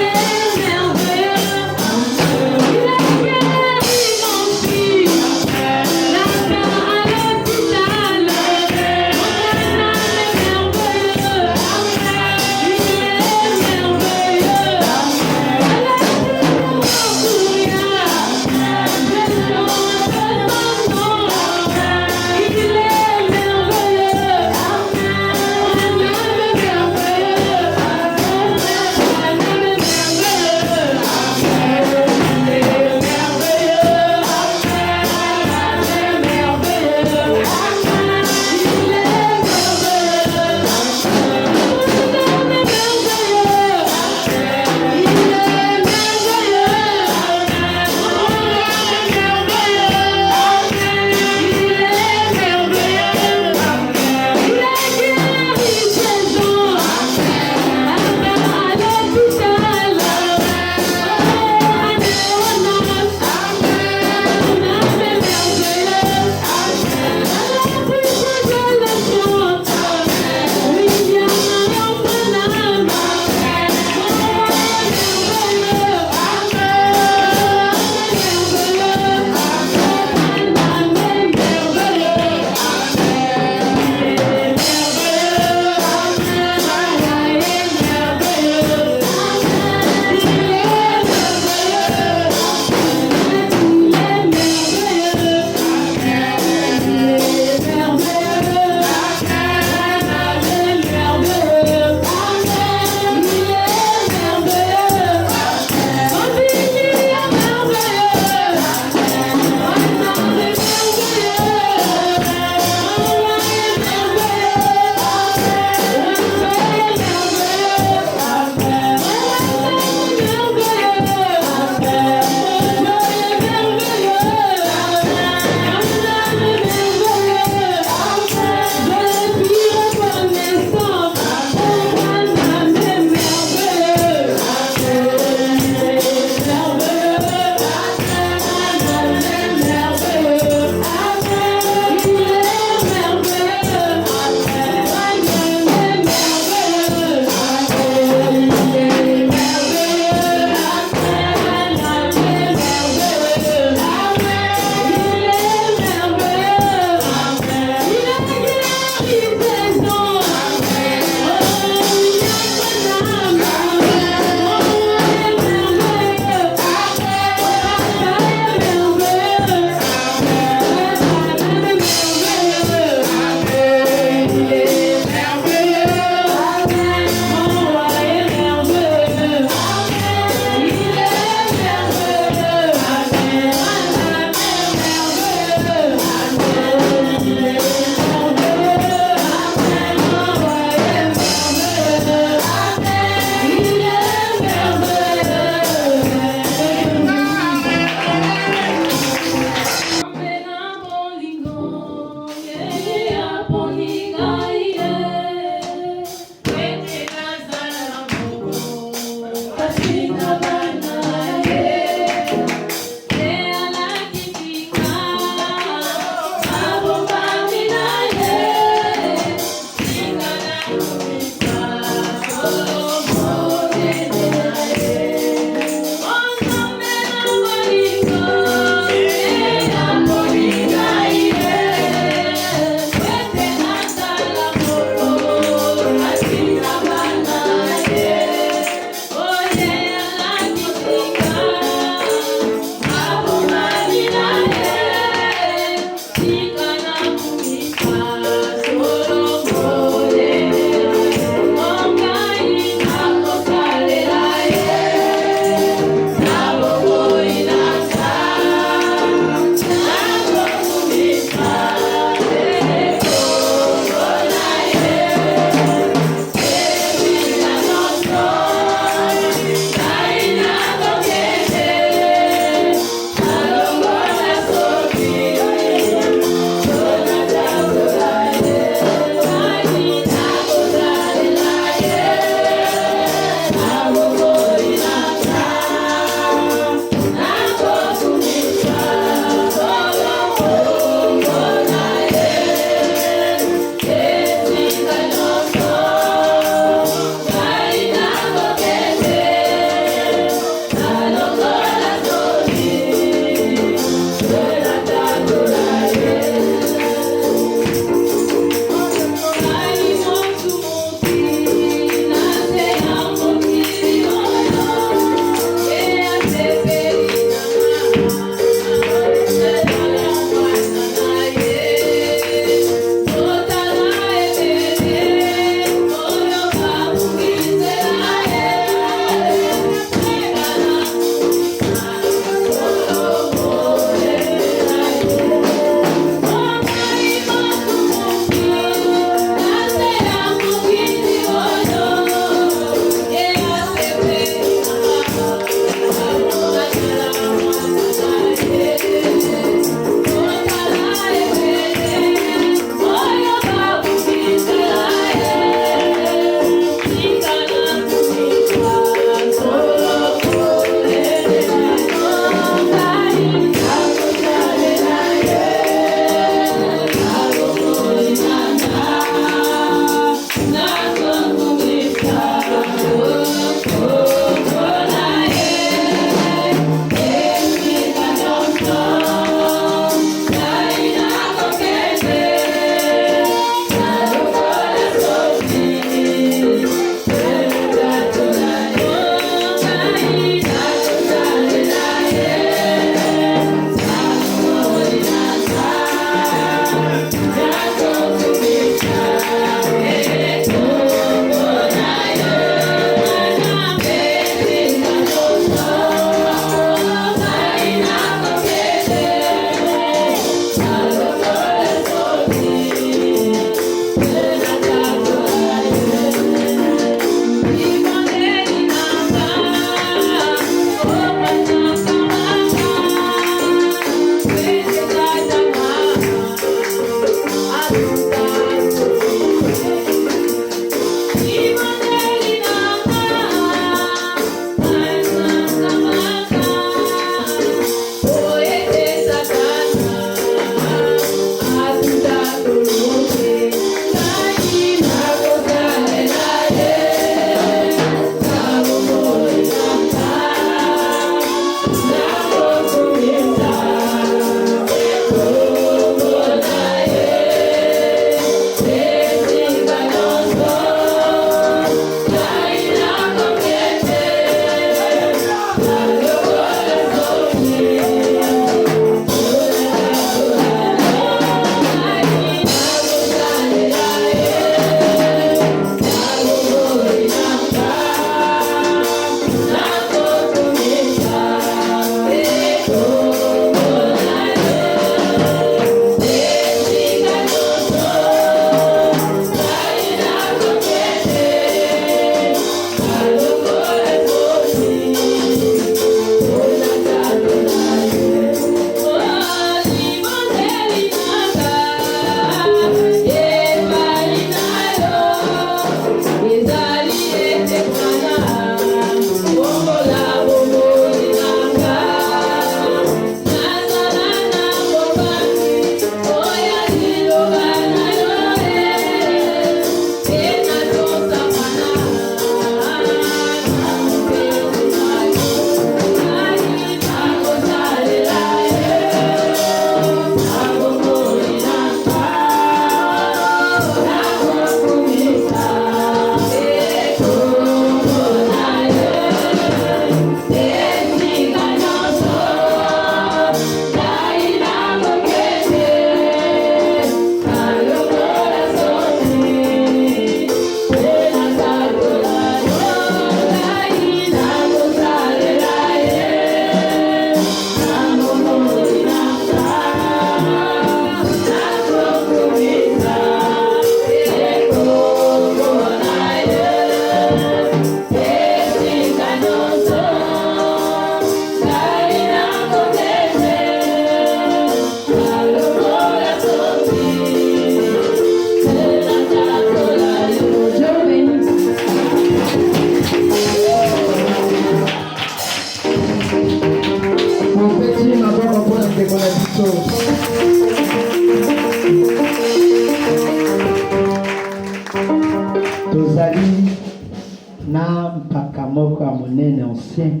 monene ancien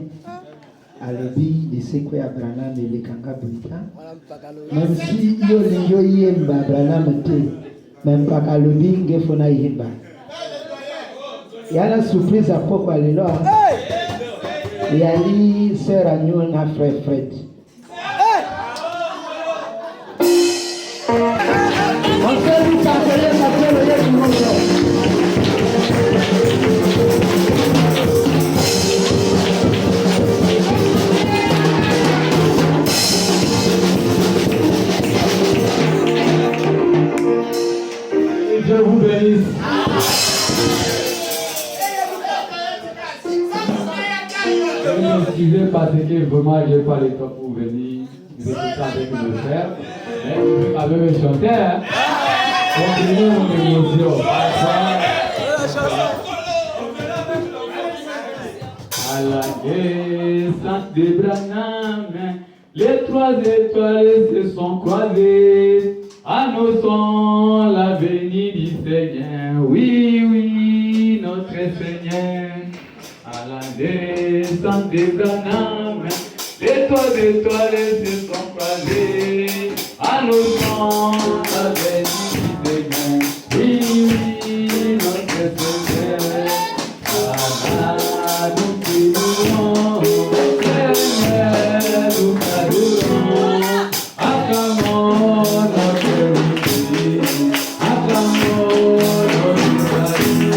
alobi lisekwe ya Branham elekanga bulika même si yo lingo yemba Branham te même pas alobi ngefona yemba yana surprise à poko alelo yali sœur Agnew na frère Fred on fait du capolet ça fait le yé du monde. Dieu vous bénisse. Excusez parce que vraiment je n'ai pas le temps pour venir. Vous êtes avec le frère. Mais vous pouvez quand même chanter. Hein? Continuez mon émotion. À la naissance de Branham, les 3 étoiles se sont croisées. Annonçons la venue du Seigneur. Oui, oui, notre Seigneur. À la descente de Branham, les 3 étoiles se sont croisées. Annonçons la venue du Seigneur. Oui, oui, notre Seigneur. Ah, nous te louons, Seigneur, nous t'adorons. Acclamons notre vie, acclamons notre vie.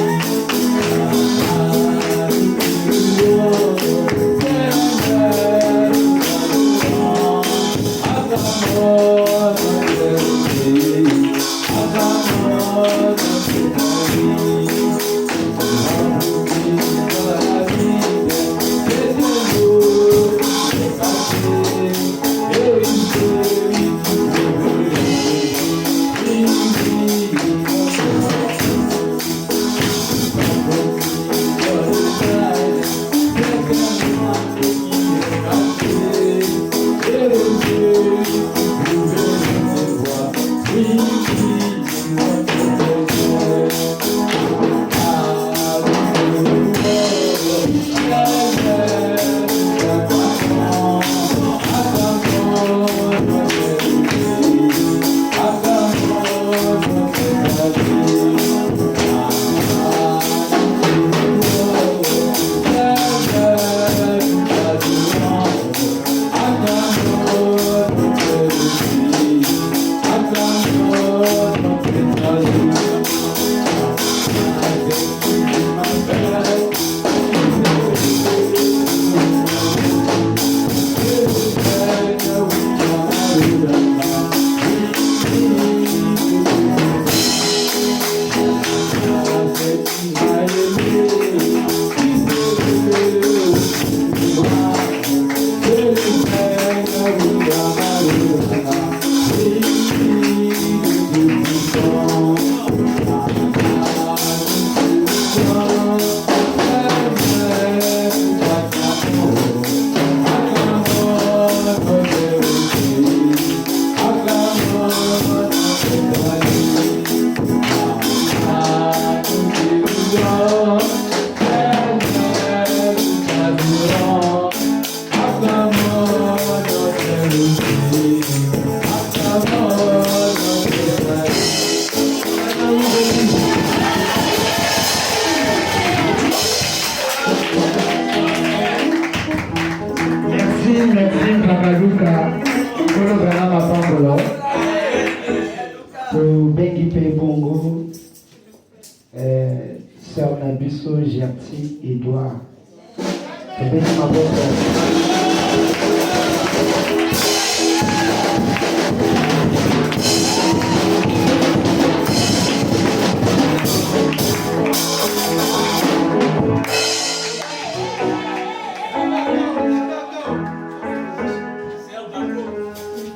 Merci Babaluka Kolo Branham Apangolo to bengi pe bongo sœur Nabiso Gerti Edouard to bengi maboko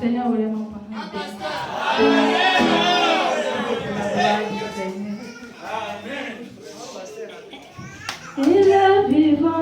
Seigneur, vraiment il est vivant.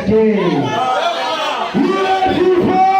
Dieu. Il est vivant.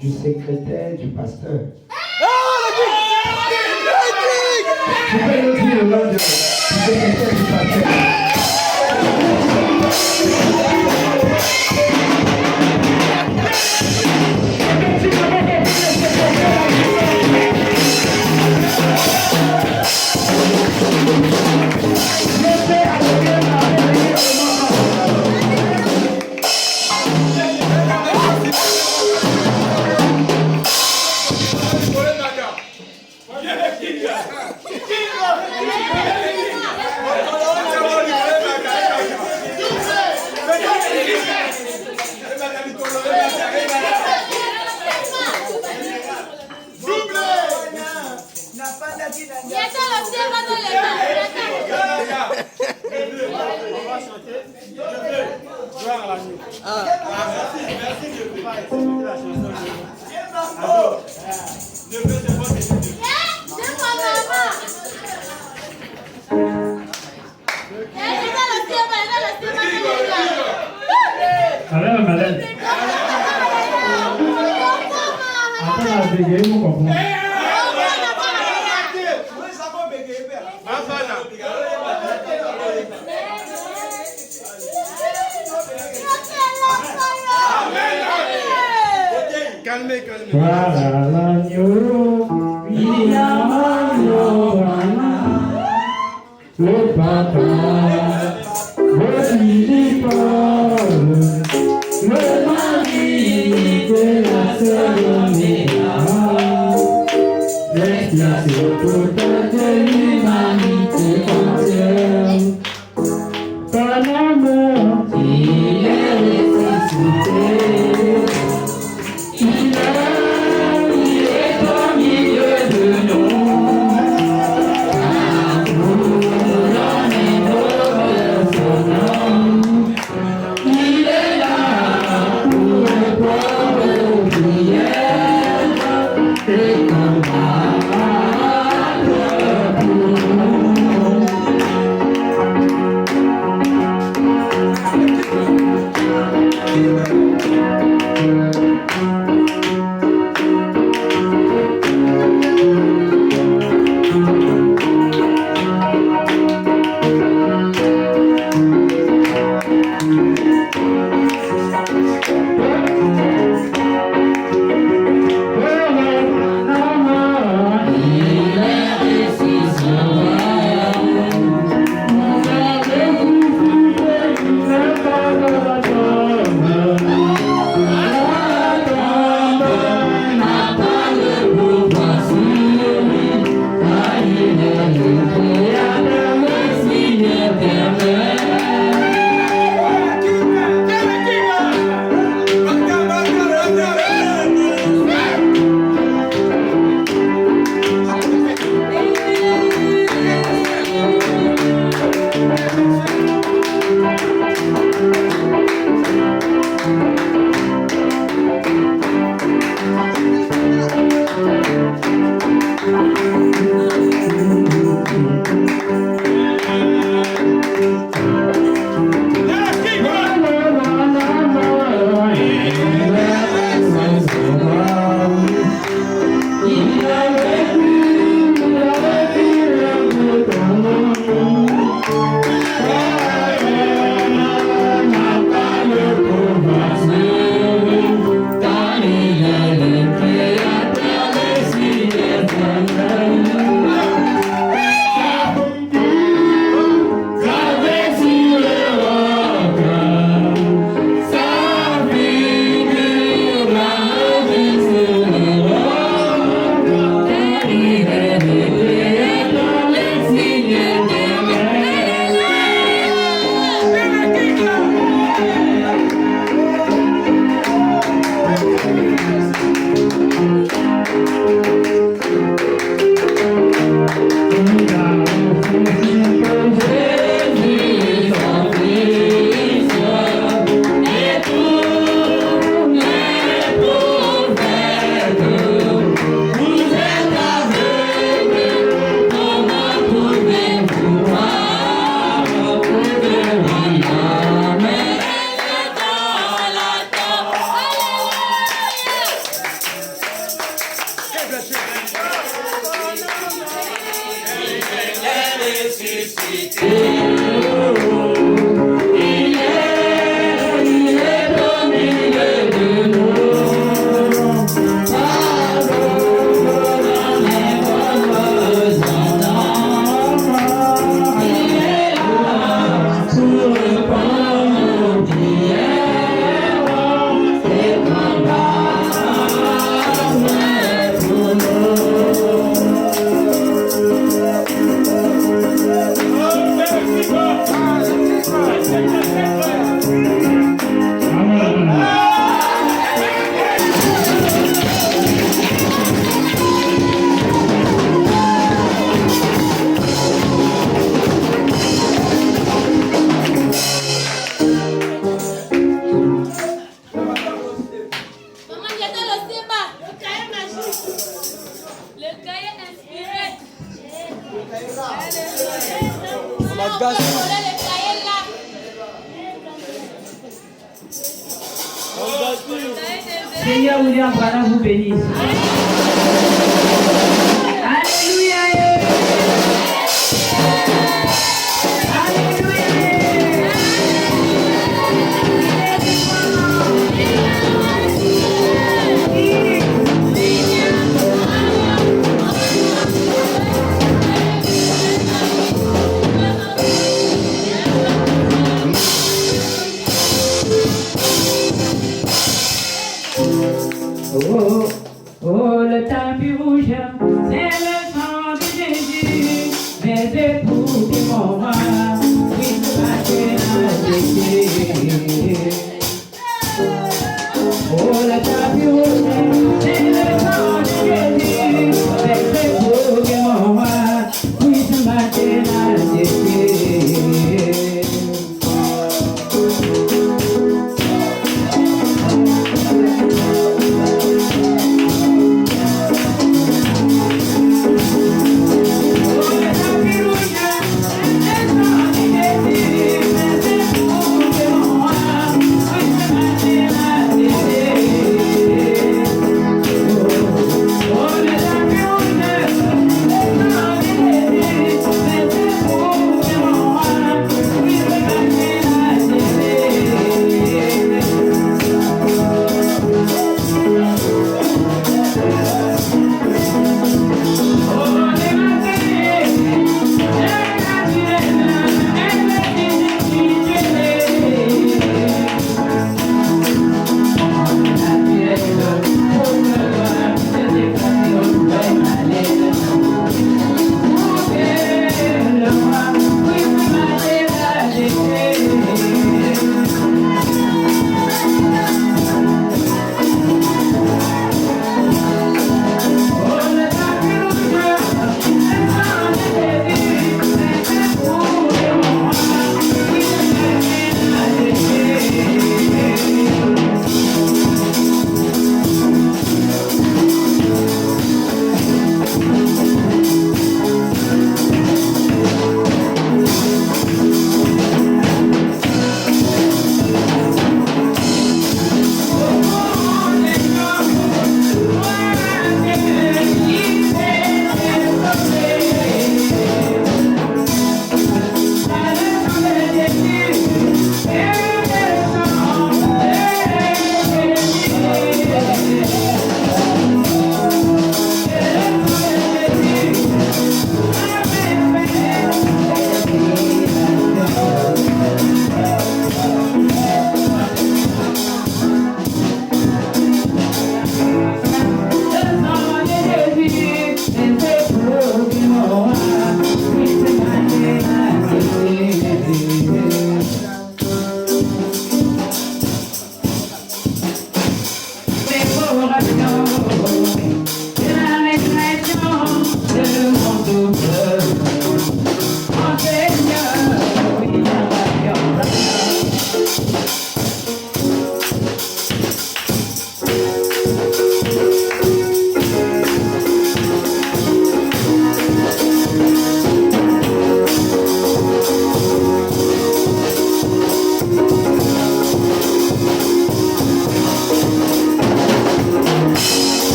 Du secrétaire du pasteur. Tu peux nous dire le nom du secrétaire du pasteur. Merci de pas expliquer la chanson. Alors, ne fais pas que c'est Dieu. Alors, madame. Attends, la bégaye, vous comprenez? Calmez. Voilà l'agneau, il y a l'agneau, voilà. Le papa, le Philippole, le mari de la Sélénéa, l'expiation totale de l'humanité entière. Par l'amour, il est ressuscité. Il est au milieu de nous. Nous l'on est son nom. Il est là pour répondre aux prières et combattre pour nous. Seigneur William Branham vous bénisse. Alléluia. Oh, oh, le tapis rouge, c'est le sang de Jésus, mais c'est pour des moments, oui, c'est oh, le tapis rouge, c'est le sang de Jésus, mais c'est pour des moments, oui, c'est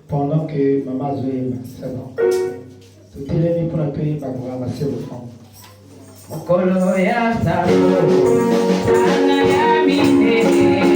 Pendant que maman Zoé, c'est bon. Tout est mis pour la paix, pour ramasser le fond. Okolo ya sabo, sana ya mine.